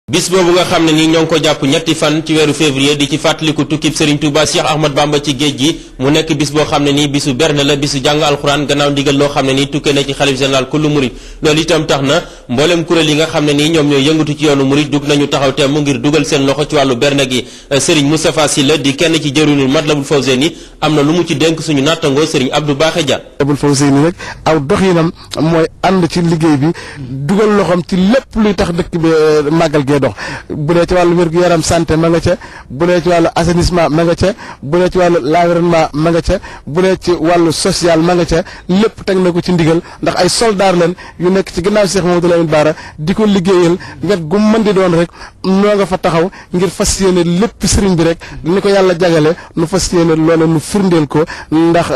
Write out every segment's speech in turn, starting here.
bis boobu nga xam ne ni ñoo ngi ko jàpp ñetti fan ci weeru février di ci fàttaliku tukkib Serigne Touba Cheikh Ahmad Bamba ci géej gi mu nekk bis boo xam ne nii bisu berne la bisu jàng alxuraan gannaaw ndigal loo xam ne nii tukkee na ci xalif général kullu murid loolu itam tax na mboolem kuréel yi nga xam ne nii ñoom ñooy yëngatu ci yoonu murid dug nañu taxaw temm ngir dugal seen loxo ci wàllu berne gi Serigne Moustapha Sylla di kenn ci jëruñu Matlabul Fawzeyni am na lu mu ci dénk suñu nattangoo Serigne Abdou Bakhe Dia. Matlabul Fawzeyni rek aw doxinam mooy ànd ci liggéey bi dugal loxoom ci lépp luy tax dëkk bi màggal gee dox bu dee ci wàllu wér-gu-yaram santé ma nga ca bu dee ci wàllu assainissement ma nga ca bu dee ci wàllu l'environnement ma nga ca bu dee ci wàllu social ma nga ca lépp teg na ko ci ndigal ndax ay soldaar leen yu nekk ci ginnaaw Cheikh Mamadou Lamine Bara di ko liggéeyal wet gu mën di doon rek noo nga fa taxaw ngir fas yéene lépp sëriñ bi rek ni ko yàlla jagale nu fas yéene loola nu firndeel ko ndax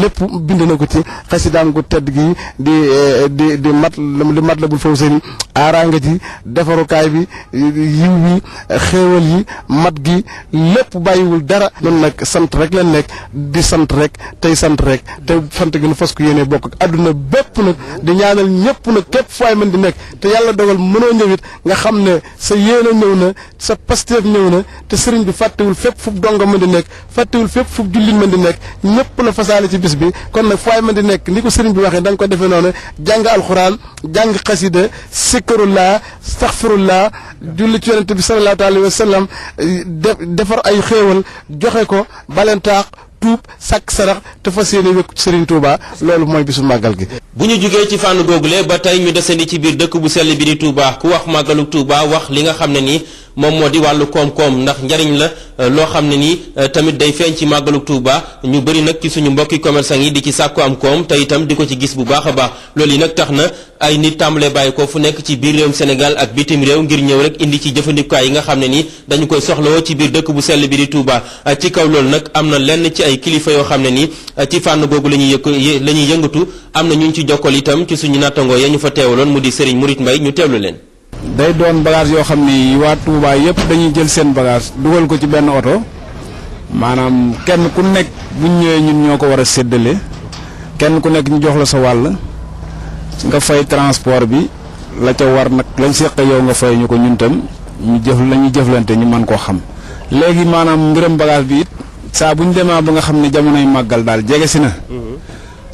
lépp bind na ko ci xasidaam gu tedd gi di Matlabul Fawzeyni aaraanga ji defarukaay bi yiw wi xéewal yi mat gi lépp bàyyiwul dara noonu nag sant rek leen nekk di sant rek tey sant rek te sant gi nu fas ko yéene bokk ak adduna bépp nag di ñaanal ñëpp nag képp fooy mën di nekk te yàlla dogal mënoo ñëwit nga xam ne sa yéene ñëw na sa pasteef ñëw na te sëriñ bi fàttewul fépp fu donga mën di nekk fàttewul fépp fu jullit mën di nekk ñëpp la fasaale ci bis bi kon nag fooy mën di nekk ni ko sëriñ bi waxee da nga ko defee noonu jàng alxuraan jàng xasida sikkarullah astaghfirullah julli ci yonente bi sallallahu alayhi wa sallam defar ay xéewal joxe ko balentaax tuub sàkk sarax te fas yéene wékku Serigne Touba loolu mooy bisu màggal gi. bu ñu jugee ci fànn googule ba tey ñu desandi ci biir dëkk bu sell bi di Touba ku wax màggalu Touba wax li nga xam ne nii moom moo di wàllu koom-koom ndax njariñ la loo xam ne nii tamit day feeñ ci màggalu Touba ñu bëri nag ci suñu mbokki commerçant yi di ci sàkku am koom te itam di ko ci gis bu baax a baax loolu yi nag tax na ay nit tàmbalee bàyyi ko fu nekk ci biir réewum Sénégal ak bitim réew ngir ñëw rek indi ci jëfandikukaay yi nga xam ne nii dañu koy soxlawoo ci biir dëkk bu sell bi di Touba ci kaw loolu nag am na lenn ci ay kilifa yoo xam ne nii ci fànn googu la ñuy yëngatu am na ñu ci jokkal itam ci suñu nattangoo ya ñu fa teewaloon mu di Serigne Mouride Mbaye ñu teewlu leen. day doon bagage yoo xam ni waa Touba yëpp dañuy jël seen bagage dugal ko ci benn oto maanaam kenn ku nekk bu ñëwee ñun ñoo ko war a séddale kenn ku nekk ñu jox la sa wàll nga fay transport bi la ca war nag lañ seq yow nga fay ñu ko ñun tam ñu jëf la ñuy jëflante ñu mën koo xam. léegi maanaam mbiram bagage bi it saa bu ñu demee ba nga xam ne jamonoy màggal daal jege si na.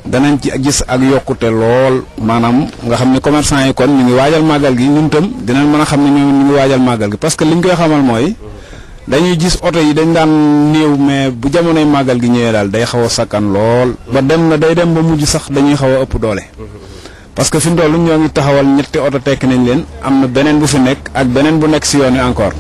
danañ ci gis ak yokkute lool maanaam nga xam ne commerçant yi kon ñu ngi waajal màggal gi ñun tam dinañ mën a xam ne ñoom ñu ngi waajal màggal gi parce que liñ koy xamal mooy dañuy gis oto yi dañ daan néew mais bu jamonoy màggal gi ñëwee daal day xaw a sakkan lool ba dem na day dem ba mujj sax dañuy xaw a ëpp doole parce que fi mu toll ñoo ngi taxawal ñetti oto tekk nañ leen am na beneen bu fi nekk ak beneen bu nekk si yoon wi encore.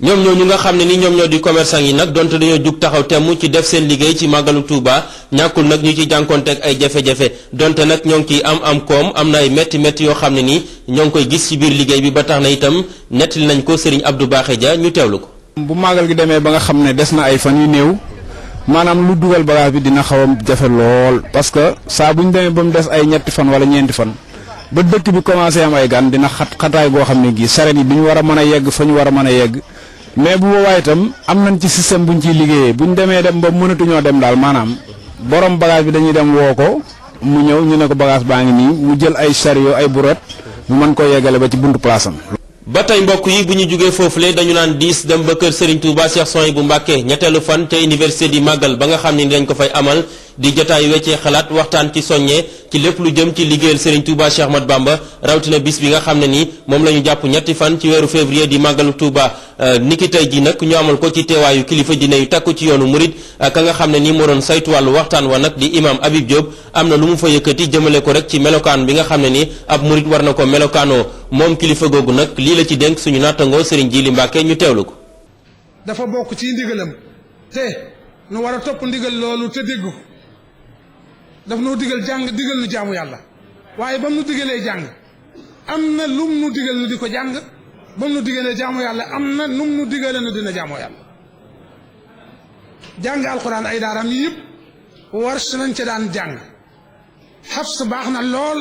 ñoom ñooñu nga xam ne ni ñoom ñoo di commerçant yi nag donte dañoo jug taxaw temm ci def seen liggéey ci màggalu Touba ñàkkul nag ñu ci jànkonteeg ay jafe-jafe donte nag ñoo ngi ciy am koom am na ay métti yoo xam ne nii ñoo ngi koy gis ci biir liggéey bi ba tax na itam nettali nañ ko Serigne Abdou Bakhe Dia ñu teewlu ko. bu màggal gi demee ba nga xam ne des na ay fan yu néew maanaam lu dugal bagage bi dina xaw a jafe lool parce que saa bu ñu demee ba mu des ay ñetti fan wala ñeenti fan ba dëkk bi commencé am ay gan dina xataay goo xam ne gii saret yi duñu war a mën a yegg fa ñu war a mën a yegg mais bu boobaa itam am nañ ci système buñ ciy liggéeyee buñ demee dem ba mënatuñoo dem daal maanaam borom bagage bi dañuy dem woo ko mu ñëw ñu ne ko bagage baa ngi nii mu jël ay chariot ay brouette mu mën koo yeggale ba ci buntu place am. ba tey mbokk yi bu ñu jugee foofule dañu naan diis dem ba kër Serigne Touba Cheikh Souhaïbou Mbacké ñetteelu fan te université di màggal ba nga xam ne dañ ko fay amal di jotaay weccee xalaat waxtaan ci soññee ci lépp lu jëm ci liggéeyal Serigne Touba Cheikh Ahmad Bamba rawatina bis bi nga xam ne nii moom la ñu jàpp ñetti fan ci weeru février di màggalu Touba niki tey ji nag ñu amal ko ci teewaayu kilifa dine yu takku ci yoonu murit ka nga xam ne nii moo doon saytu wàllu waxtaan wa nag di imam Habib Diop am na lu mu fa yëkkati jëmale ko rek ci melokaan bi nga xam ne nii ab murit war na ko melokaanoo moom kilifa googu nag lii la ci dénk suñu nattangoo Serigne Djili Mbacké ñu teewlu ko. dafa bokk ci ndigalam te nu war a topp ndigal loolu te dégg ko daf noo digal jàng digal nu jaamu yàlla waaye ba mu nu digalee jàng am na lum nu digal nu di ko jàng ba mu nu digalee jaamu yàlla am na num nu digalee nu dina jaamoo yàlla jàng alxuraan ay daaraam yi yëpp war su nañ ca daan jàng xafs baax na lool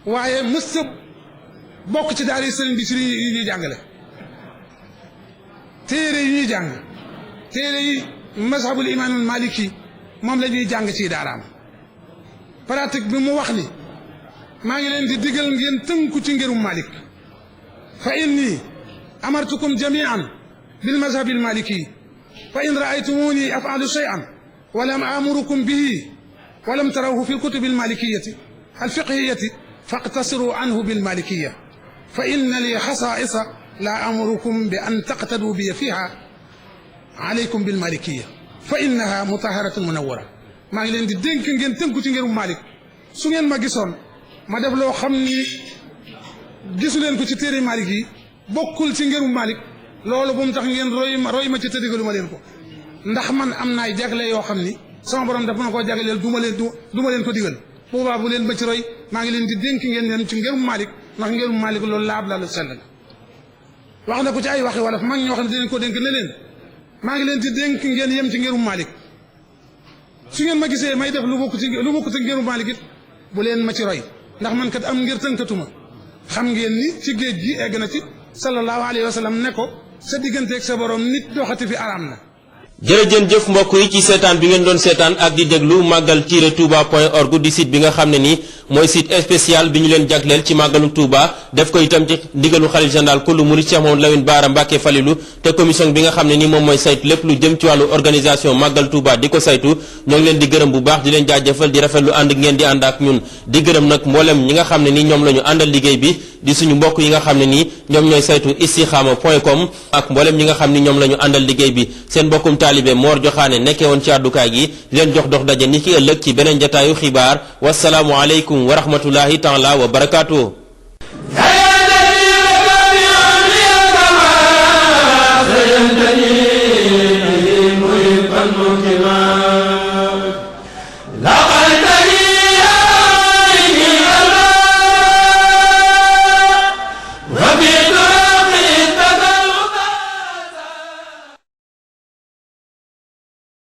waaye mës bokk ci daara sëriñ bi ci yi ñuy jàngale téere yi ñuy jàng téere yi mazhabul imaamul maliki moom la ñuy jàng ci daaraam pratique bi mu wax ni maa ngi leen di digal ngeen tënku ci ngirum Malik fa inni أمرتكم جميعا بالمذهب المالكي فإن رأيتموني أفعل شيئا ولم آمركم به ولم تروه في الكتب المالكية الفقهية فاقتصروا عنه بالمالكية فإن لي خصائص لا أمركم بأن تقتدوا بي فيها عليكم بالمالكية فإنها مطهرة منورة maa ngi leen di dénk ngeen tënku ci ngirum Malik su ngeen ma gisoon ma def loo xam ni gisu leen ko ci téere Malik yi bokkul ci ngirum Malik loolu bu mu tax ngeen roy ma ci te digalu ma leen ko ndax man am naay jagle yoo xam ni sama borom dafa ma koo jagleel du ma leen ko digal boobaa bu leen ma ci roy maa ngi leen di dénk ngeen leen ci ngirum Malik ndax ngirum Malik loolu laab la lu sell la wax na ko ci ay waxi wala mag ñoo xam ne dinañ ko dénk ne leen maa ngi leen di dénk ngeen yem ci ngirum Malik su ngeen ma gisee may def lu bokk ci ngirum Malik it bu leen ma ci roy ndax man kat am ngir tënkatuma xam ngeen ni ci géej gi egg na ci sallallahu alayhi wa sallam ne ko sa digganteeg sa borom nit doxati fi araam na. jërëjëf mbokk yi ci seetaan bi ngeen doon seetaan ak di déglu magal-touba.org di site bi nga xam ne nii mooy site spécial bi ñu leen jagleel ci màggalu Touba def ko itam ci ndigalu xalif général kullu murid Cheikh Mouhamadou Lamine Bara Mbacké Falilou te commission bi nga xam ne nii moom mooy saytu lépp lu jëm ci wàllu organisation màggal Touba di ko saytu ñoo ngi leen di gërëm bu baax di leen jaajëfal di rafetlu ànd ngeen di ànd ak ñun di gërëm nag mboolem ñi nga xam ne nii ñoom la ñu àndal liggéey bi di suñu mbokk yi nga xam ne nii ñoom ñooy saytu istikhama.com ak mboolem ñi nga xam ni ñoom la ñu àndal liggéey bi seen mbokkum taalibe Mor Joxaane nekkee woon ci àddukaay gi leen jox dox daje ni ki ëllëg ci beneen jataayu xibaar wasalaamu aleykum wa rahmatullahi taala wa barakaatuh